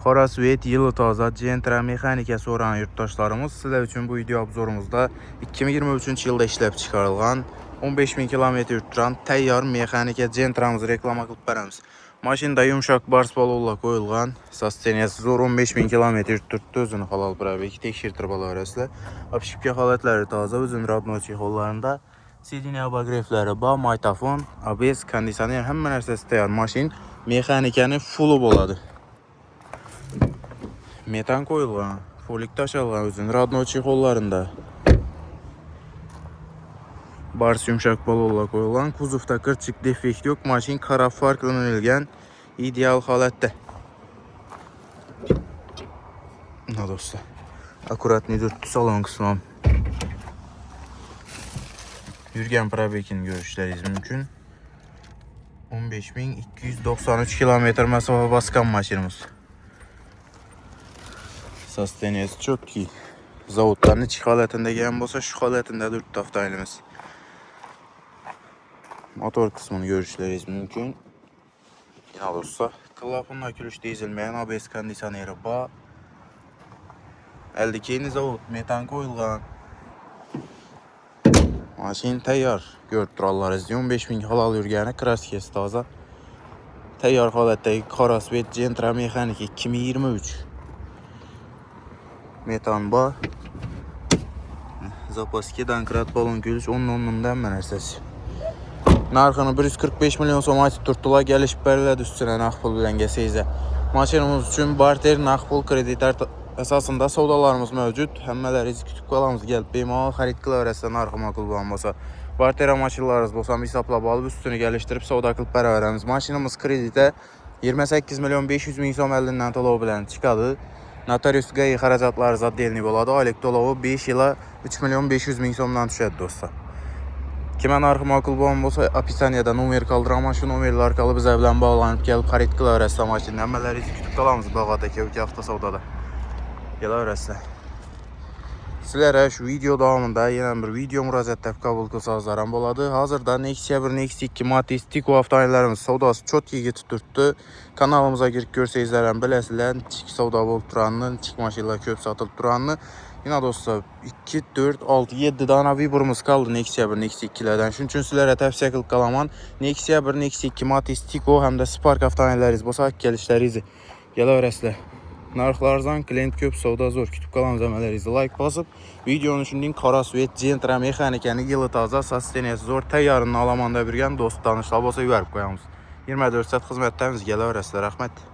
Qara Svet yılı taza Gentra mexanikası olan yurttaşlarımız sizler üçün bu video obzorumuzda 2023 yılda işləb çıxarılğan 15.000 km turan təyyar mexanika Gentramızı reklama qılıb bərəmiz. Maşında yumşaq bars balolla qoyulğan, sasteniyası zor 15.000 km tutdu, özünü halal bərəbək tekşirtir balarəsilə. Apşipka xalətləri taza, özün radno çexollarında sidini abaqrefləri, maytafon, ABS, kondisioner, həmmə nərsəsi təyyar. Maşin mexanikanı fullu boladı. Metan koyulğan, folik taşalğan, özün radno çexollarında. Bars yumşaq balolla qoyulğan, kuzufda qırçıq defekt yox, maşin qara farqlanılgən ideal halətdə. Na dostlar, akuratni dörtlü salon qısmam. Yürgen probekin görüşləriniz mümkün. 15.293 km məsafə baskan maşinimiz. Sasteniyası çok iyi. Zavutların içi halətində gələn bolsa, şu halətində 4 taftayımız. Motor kısmını görüşləriniz mümkün. Yine dostlar, klapın akülüş dizilmeyen ABS kondisioneri ba. Eldeki yeni zavut, metan koyulğan. Maşin təyyar. Görüb durarlarız. 15.000 halal yürgəni, kraskesi taza. Təyyar halətdəki Qara Svet Gentra mexanika 2023. Metan ba. Zapaski dankrat balon gülüş 10'dan mən əsəsi. Narxını 145 milyon soma tutdular, gəlişib bərilədi üstünə naxpul bilən gəsəyizə. Maşinimiz üçün barter, naxpul, kreditlər əsasında savdalarımız mövcud. Həmmələriniz kütük qalamız gəlib beymal, xarid qılavrəsində narxıma qılbanmasa. Barter maşinlarınız bolsam hesabla balıb üstünü gəlişdirib savda qılıb bərabərəmiz. Maşinimiz kreditə 28 milyon 500 min som əlindən tola bilən çıxadı. Notarius qəyi xəracatları zad delini boladı. Aylık dolağı 5 ilə 3 milyon 500 min somdan düşədi dostlar. Kimə narxıma qılban bolsa, apisaniyada numer qaldıran şu numerlər arqalı bizə bilən bağlanıb gəlib xarid qılavrəsində maşinin. Həmmələri kütük qalamız bağadakı ökü hafta savdada. Gəlavrəsində. Sizlərə şu video davamında yenə bir video müraciətdə qəbul qılsazlarım boladı. Hazırda Nexia 1, Nexia 2, Matiz, Tiko avtomobillərimiz savdası çok iyi tutturdu. Kanalımıza girib görsəyizlərəm biləsilər, çik savda olub duranını, çik maşinlər köp satılıb duranını. Yine dostlar 2, 4, 6, 7 dana Vibor'umuz kaldı Nexia 1, Nexia 2'lerden. Şunun üçün sizlərə təvsiyə qılıb qalaman Nexia 1, Nexia 2, Matiz, Tiko həm də Spark avtomobilləriniz, bolsa gəlişlərinizi gəlavrəsilər. Narxlardan klient köp savda zor kütüb qalan zəmələrinizi like basıb videonun üçün Qara Svet Gentra mexanikanı yılı taza sasteniyası zor təyyarının alamanda birgən dost danışlar bolsa yüvərib qoyamız. 24 saat xidmətlərimiz gəlavrəsilər. Rəhmət.